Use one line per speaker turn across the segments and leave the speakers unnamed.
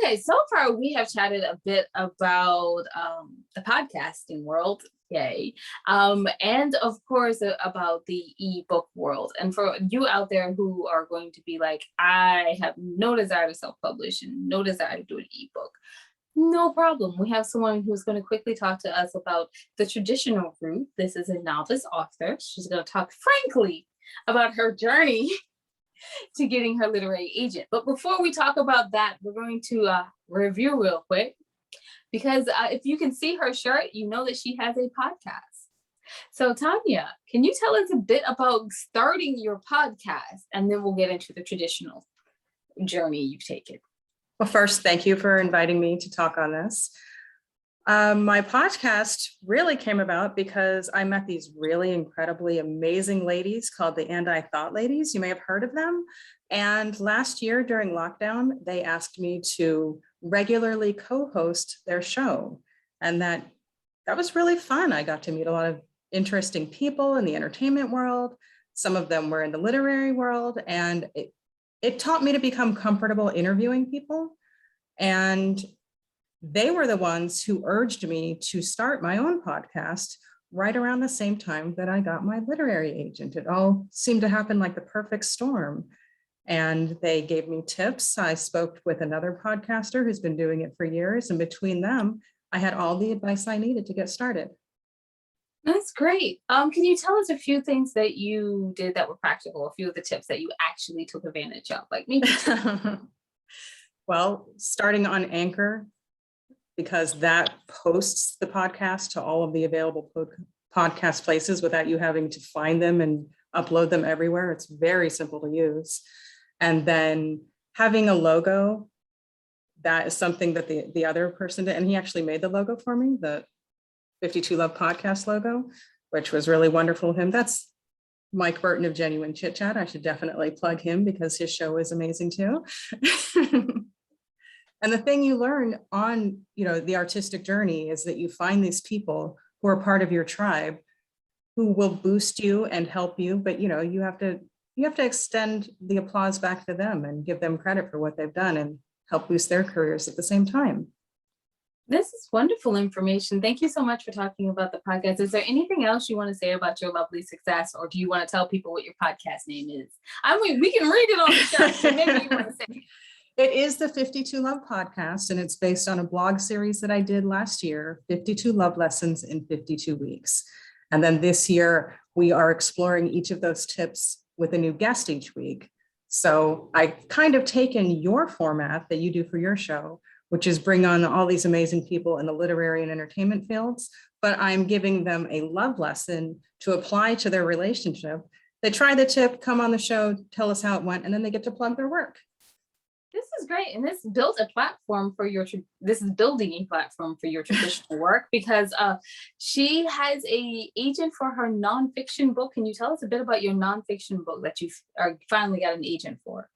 Okay, so far we have chatted a bit about the podcasting world, yay, and of course about the ebook world. And for you out there who are going to be like, I have no desire to self-publish and no desire to do an ebook, no problem. We have someone who's going to quickly talk to us about the traditional route. This is a novice author. She's going to talk frankly about her journey to getting her literary agent. But before we talk about that, we're going to review real quick because if you can see her shirt, you know that she has a podcast. So Tonya, can you tell us a bit about starting your podcast? And then we'll get into the traditional journey you've taken.
Well, first, thank you for inviting me to talk on this. My podcast really came about because I met these really incredibly amazing ladies called the And I Thought Ladies. You may have heard of them. And last year during lockdown, they asked me to regularly co-host their show. And that was really fun. I got to meet a lot of interesting people in the entertainment world. Some of them were in the literary world, and it taught me to become comfortable interviewing people. And they were the ones who urged me to start my own podcast right around the same time that I got my literary agent. It all seemed to happen like the perfect storm. And they gave me tips. I spoke with another podcaster who's been doing it for years. And between them, I had all the advice I needed to get started.
That's great. Can you tell us a few things that you did that were practical, a few of the tips that you actually took advantage of? Like maybe
Well, starting on Anchor, because that posts the podcast to all of the available podcast places without you having to find them and upload them everywhere. It's very simple to use. And then having a logo, that is something that the other person did. And he actually made the logo for me, the 52 Love podcast logo, which was really wonderful of him. That's Mike Burton of Genuine Chit Chat. I should definitely plug him because his show is amazing too. And the thing you learn on, the artistic journey is that you find these people who are part of your tribe who will boost you and help you, but you have to extend the applause back to them and give them credit for what they've done and help boost their careers at the same time.
This is wonderful information. Thank you so much for talking about the podcast. Is there anything else you want to say about your lovely success, or do you want to tell people what your podcast name is? I mean, we can read it on the show, so maybe you want to say.
It is the 52 Love podcast, and it's based on a blog series that I did last year, 52 Love Lessons in 52 Weeks. And then this year, we are exploring each of those tips with a new guest each week. So I kind of taken your format that you do for your show, which is bring on all these amazing people in the literary and entertainment fields, but I'm giving them a love lesson to apply to their relationship. They try the tip, come on the show, tell us how it went, and then they get to plug their work.
This is great, and this is building a platform for your traditional work, because she has a agent for her nonfiction book. Can you tell us a bit about your nonfiction book that you finally got an agent for?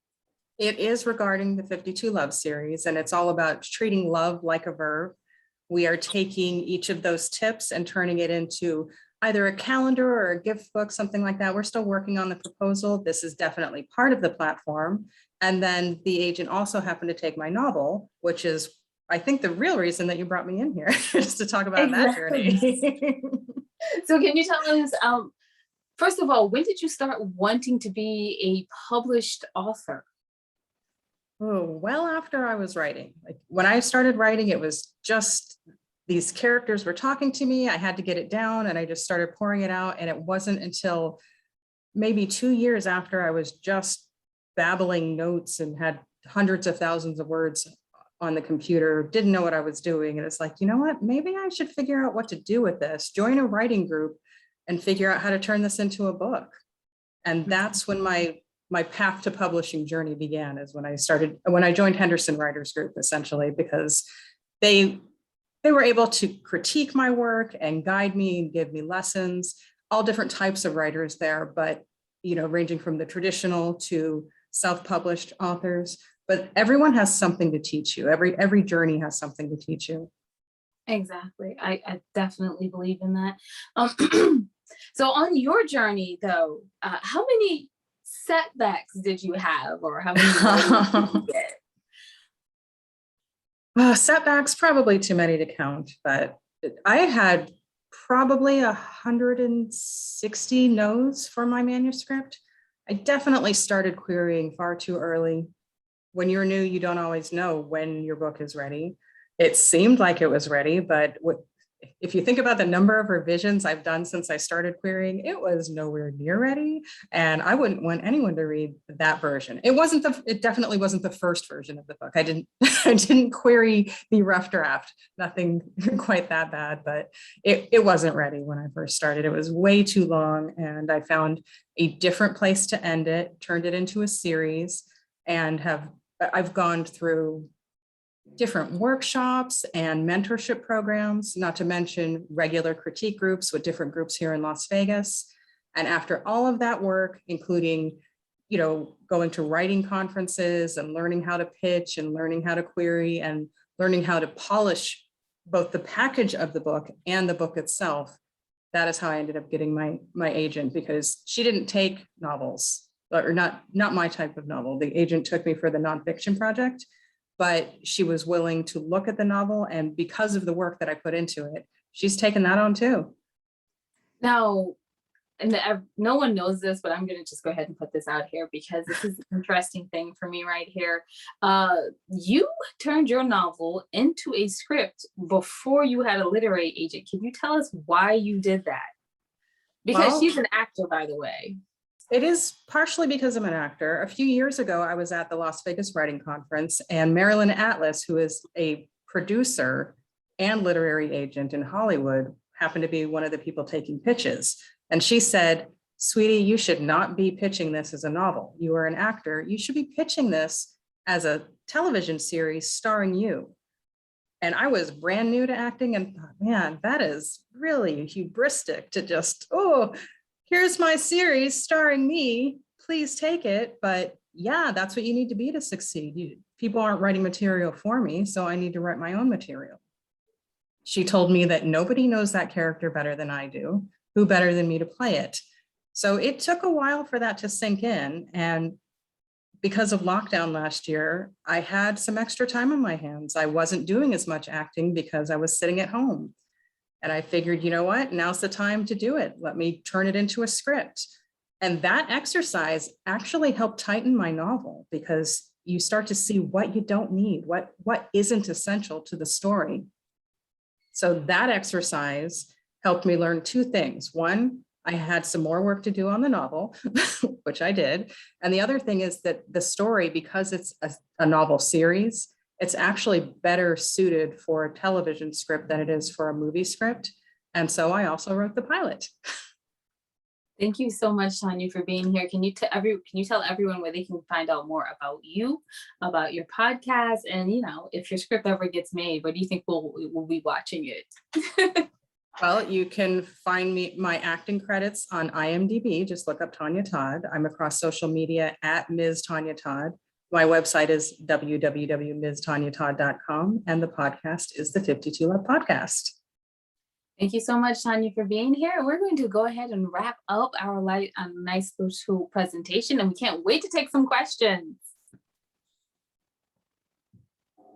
It is regarding the 52 Love series, and it's all about treating love like a verb. We are taking each of those tips and turning it into either a calendar or a gift book, something like that. We're still working on the proposal. This is definitely part of the platform. And then the agent also happened to take my novel, which is, I think, the real reason that you brought me in here, is to talk about that journey.
So can you tell us, first of all, when did you start wanting to be a published author?
Oh, well, after I was writing. Like when I started writing, it was just these characters were talking to me. I had to get it down, and I just started pouring it out. And it wasn't until maybe 2 years after I was just babbling notes and had hundreds of thousands of words on the computer, didn't know what I was doing. And it's like, you know what, maybe I should figure out what to do with this, join a writing group and figure out how to turn this into a book. And that's when my path to publishing journey began, is when I joined Henderson Writers Group, essentially, because they were able to critique my work and guide me and give me lessons, all different types of writers there, but ranging from the traditional to self-published authors, but everyone has something to teach you. Every journey has something to teach you.
Exactly. I definitely believe in that. So on your journey though, how many setbacks did you have, or how many did you get?
Setbacks, probably too many to count, but I had probably 160 no's for my manuscript. I definitely started querying far too early. When you're new, you don't always know when your book is ready. It seemed like it was ready, but if you think about the number of revisions I've done since I started querying, it was nowhere near ready. And I wouldn't want anyone to read that version. It definitely wasn't the first version of the book. I didn't query the rough draft, nothing quite that bad, but it wasn't ready when I first started. It was way too long. And I found a different place to end it, turned it into a series, and I've gone through different workshops and mentorship programs, not to mention regular critique groups with different groups here in Las Vegas. And after all of that work, including, going to writing conferences and learning how to pitch and learning how to query and learning how to polish both the package of the book and the book itself, that is how I ended up getting my agent, because she didn't take novels, or not my type of novel. The agent took me for the nonfiction project, but she was willing to look at the novel, and because of the work that I put into it, she's taken that on too.
Now, and no one knows this, but I'm going to just go ahead and put this out here because this is an interesting thing for me right here. You turned your novel into a script before you had a literary agent. Can you tell us why you did that? Because she's an actor, by the way.
It is partially because I'm an actor. A few years ago, I was at the Las Vegas Writing Conference, and Marilyn Atlas, who is a producer and literary agent in Hollywood, happened to be one of the people taking pitches. And she said, "Sweetie, you should not be pitching this as a novel. You are an actor. You should be pitching this as a television series starring you." And I was brand new to acting and thought, man, that is really hubristic to just, here's my series starring me, please take it. But yeah, that's what you need to be to succeed. People aren't writing material for me, so I need to write my own material. She told me that nobody knows that character better than I do. Who better than me to play it? So it took a while for that to sink in. And because of lockdown last year, I had some extra time on my hands. I wasn't doing as much acting because I was sitting at home. And I figured, you know what, now's the time to do it. Let me turn it into a script. And that exercise actually helped tighten my novel, because you start to see what you don't need, what isn't essential to the story. So that exercise helped me learn two things. One, I had some more work to do on the novel, which I did. And the other thing is that the story, because it's a novel series, it's actually better suited for a television script than it is for a movie script. And so I also wrote the pilot.
Thank you so much, Tonya, for being here. Can you tell everyone where they can find out more about you, about your podcast, and if your script ever gets made, where do you think we'll be watching it?
Well, you can find my acting credits on IMDb. Just look up Tonya Todd. I'm across social media at Ms. Tonya Todd. My website is www.mstonyatodd.com, and the podcast is the 52 Love Podcast.
Thank you so much, Tonya, for being here. We're going to go ahead and wrap up our nice little presentation, and we can't wait to take some questions.